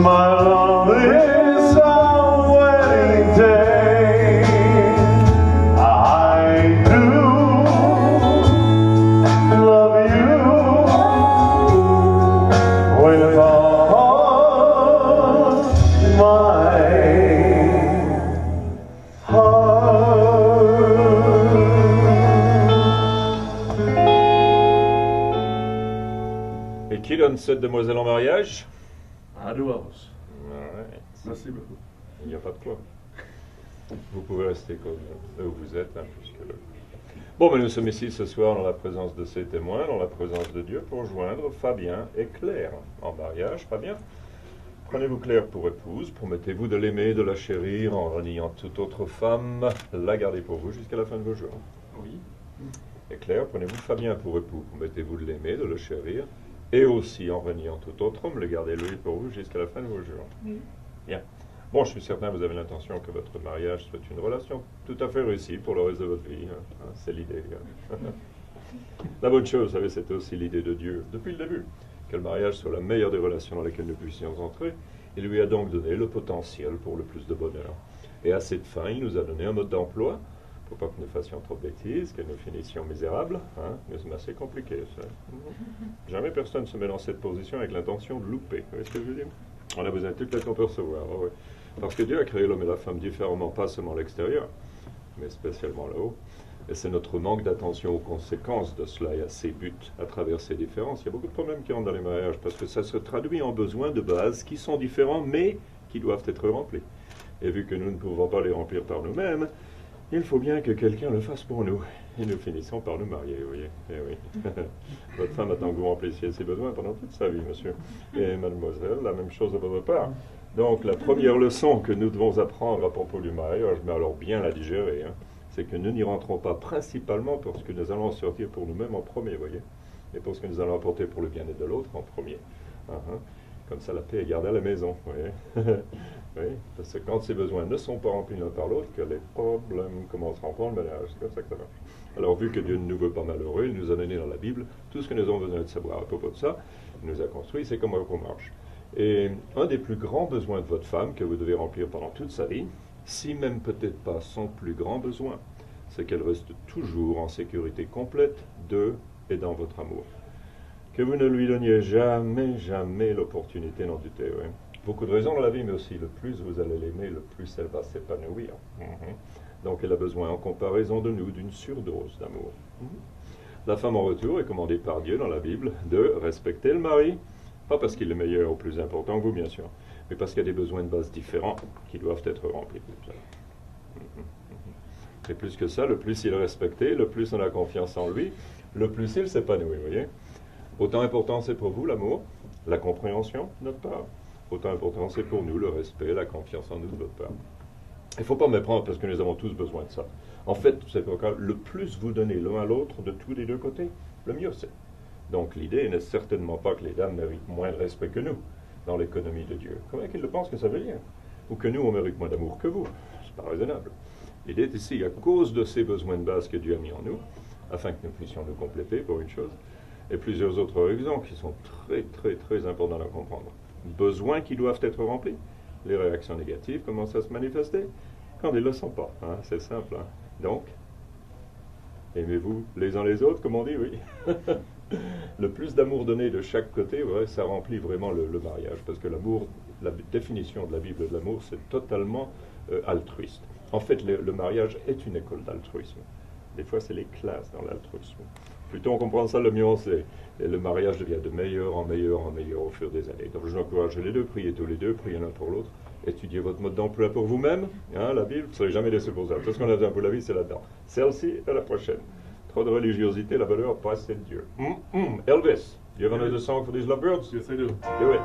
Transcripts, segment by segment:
my love is our wedding day. I do love you with all my heart. Et qui donne cette demoiselle en mariage? Ado Elvis. Ouais. Merci beaucoup. Il n'y a pas de quoi. Vous pouvez rester comme où vous êtes, hein, puisque... Bon, mais nous sommes ici ce soir dans la présence de ces témoins, dans la présence de Dieu, pour joindre Fabien et Claire en mariage. Fabien, prenez-vous Claire pour épouse, promettez-vous de l'aimer, de la chérir, en reniant toute autre femme, la garder pour vous jusqu'à la fin de vos jours. Oui. Et Claire, prenez-vous Fabien pour époux, promettez-vous de l'aimer, de le chérir, et aussi en reniant tout autre homme, le garder lui pour vous jusqu'à la fin de vos jours. Oui. Bien. Bon, je suis certain que vous avez l'intention que votre mariage soit une relation tout à fait réussie pour le reste de votre vie. Hein. C'est l'idée. Hein. La bonne chose, vous savez, c'est aussi l'idée de Dieu, depuis le début, que le mariage soit la meilleure des relations dans lesquelles nous puissions entrer. Il lui a donc donné le potentiel pour le plus de bonheur. Et à cette fin, il nous a donné un mode d'emploi, pour pas que nous fassions trop de bêtises, que nous finissions misérables. Hein. C'est assez compliqué, ça. Jamais personne ne se met dans cette position avec l'intention de louper. Vous voyez ce que je veux dire? On a besoin de toutes les qu'on peut recevoir. Oh oui. Parce que Dieu a créé l'homme et la femme différemment, pas seulement à l'extérieur, mais spécialement là-haut. Et c'est notre manque d'attention aux conséquences de cela et à ses buts à travers ces différences. Il y a beaucoup de problèmes qui rentrent dans les mariages parce que ça se traduit en besoins de base qui sont différents mais qui doivent être remplis. Et vu que nous ne pouvons pas les remplir par nous-mêmes, il faut bien que quelqu'un le fasse pour nous. Et nous finissons par nous marier, vous voyez. Eh oui. Votre femme attend que vous remplissiez ses besoins pendant toute sa vie, monsieur. Et mademoiselle, la même chose de votre part. Donc, la première leçon que nous devons apprendre à propos du mariage, mais alors bien la digérer, hein, c'est que nous n'y rentrons pas principalement parce que nous allons sortir pour nous-mêmes en premier, vous voyez. Et parce que nous allons apporter pour le bien-être de l'autre en premier. Comme ça, la paix est gardée à la maison, vous voyez. Oui, parce que quand ces besoins ne sont pas remplis l'un par l'autre, que les problèmes commenceront dans le ménage. C'est comme ça que ça va. Alors, vu que Dieu ne nous veut pas malheureux, il nous a donné dans la Bible tout ce que nous avons besoin de savoir à propos de ça. Il nous a construit, c'est comment on marche. Et un des plus grands besoins de votre femme que vous devez remplir pendant toute sa vie, si même peut-être pas son plus grand besoin, c'est qu'elle reste toujours en sécurité complète de et dans votre amour. Que vous ne lui donniez jamais l'opportunité d'en douter. Oui. Beaucoup de raisons dans la vie, mais aussi le plus vous allez l'aimer, le plus elle va s'épanouir. Donc elle a besoin, en comparaison de nous, d'une surdose d'amour. La femme en retour est commandée par Dieu dans la Bible de respecter le mari, pas parce qu'il est meilleur ou plus important que vous, bien sûr, mais parce qu'il y a des besoins de base différents qui doivent être remplis. Et plus que ça, le plus il est respecté, le plus on a confiance en lui, le plus il s'épanouit, vous voyez. Autant important c'est pour vous l'amour, la compréhension de notre part. Autant important c'est pour nous le respect, la confiance en nous de votre part. Il ne faut pas méprendre parce que nous avons tous besoin de ça. En fait, c'est pourquoi le plus vous donnez l'un à l'autre de tous les deux côtés, le mieux c'est. Donc l'idée n'est certainement pas que les dames méritent moins de respect que nous dans l'économie de Dieu. Comment qu'ils le pensent que ça veut dire? Ou que nous on mérite moins d'amour que vous? C'est pas raisonnable. L'idée est ici, à cause de ces besoins de base que Dieu a mis en nous, afin que nous puissions nous compléter pour une chose, et plusieurs autres exemples qui sont très importants à comprendre. Besoins qui doivent être remplis. Les réactions négatives commencent à se manifester quand ils ne le sont pas. Hein, c'est simple. Hein. Donc, aimez-vous les uns les autres, comme on dit, oui. Le plus d'amour donné de chaque côté, ouais, ça remplit vraiment le mariage. Parce que l'amour, la définition de la Bible de l'amour, c'est totalement altruiste. En fait, le mariage est une école d'altruisme. Des fois, c'est les classes dans l'altruisme. Plutôt on comprend ça, le mieux c'est. Et le mariage devient de meilleur en meilleur au fur des années. Donc je vous encourage les deux, priez tous les deux, priez l'un pour l'autre. Étudiez votre mode d'emploi pour vous-même. Hein, la Bible, vous ne serez jamais déçus pour ça. Tout ce qu'on a besoin pour la vie, c'est là-dedans. Celle-ci et la prochaine. Trop de religiosité, la valeur passe, c'est Dieu. Elvis, do you have another song for these lovebirds? Yes, I do. Do it.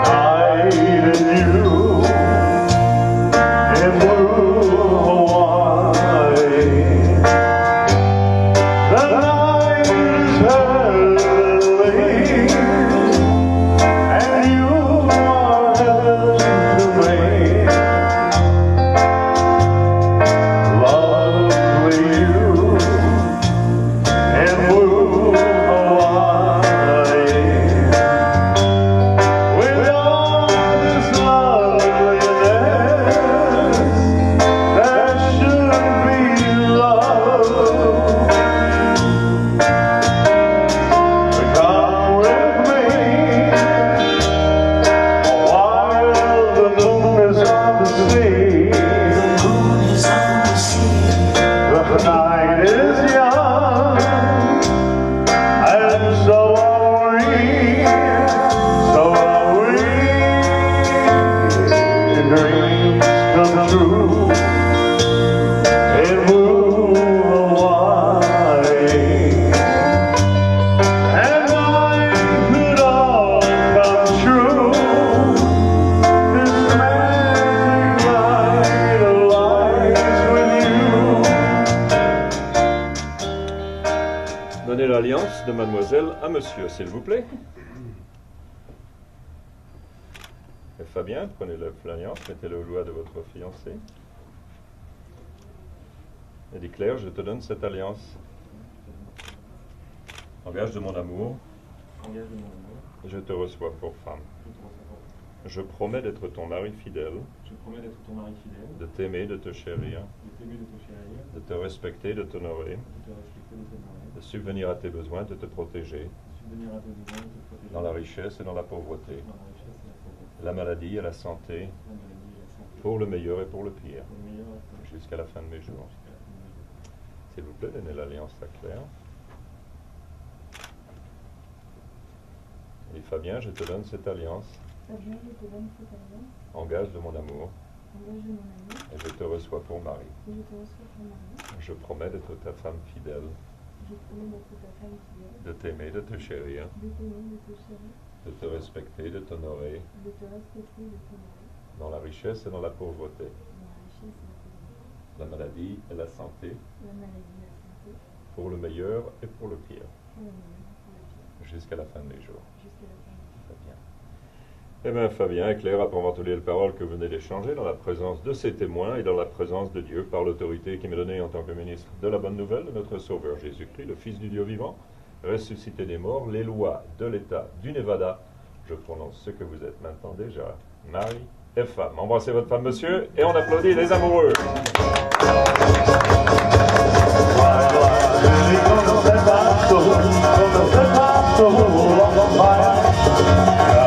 I needed you in blue Hawaii. The night is early, and you are heaven to me. Lovely you in blue Hawaii. de mademoiselle à monsieur, s'il vous plaît. Et Fabien, prenez l'alliance, mettez-le au doigt de votre fiancé. Et dit Claire, je te donne cette alliance. En gage de mon amour, je te reçois pour femme. Je promets d'être ton mari fidèle, de t'aimer, de te chérir, de te respecter, de t'honorer, de subvenir à tes besoins, de te protéger, dans la richesse et dans la pauvreté, la maladie et la santé, pour le meilleur et pour le pire, jusqu'à la fin de mes jours. S'il vous plaît, donnez l'alliance à Claire. Et Fabien, je te donne cette alliance. En gage de mon amour. Et je te reçois pour mari. Je promets d'être ta femme fidèle. De t'aimer, de te chérir. De te respecter, de t'honorer. Dans la richesse et dans la pauvreté. La maladie et la santé. Pour le meilleur et pour le pire. Jusqu'à la fin de mes jours. Eh bien, Fabien et Claire, après avoir entendu les paroles que vous venez d'échanger, dans la présence de ces témoins et dans la présence de Dieu, par l'autorité qui m'est donnée en tant que ministre de la bonne nouvelle de notre Sauveur Jésus-Christ, le Fils du Dieu vivant, ressuscité des morts, les lois de l'État du Nevada, je prononce ce que vous êtes maintenant déjà, mari et femme. Embrassez votre femme, monsieur, et on applaudit les amoureux. Con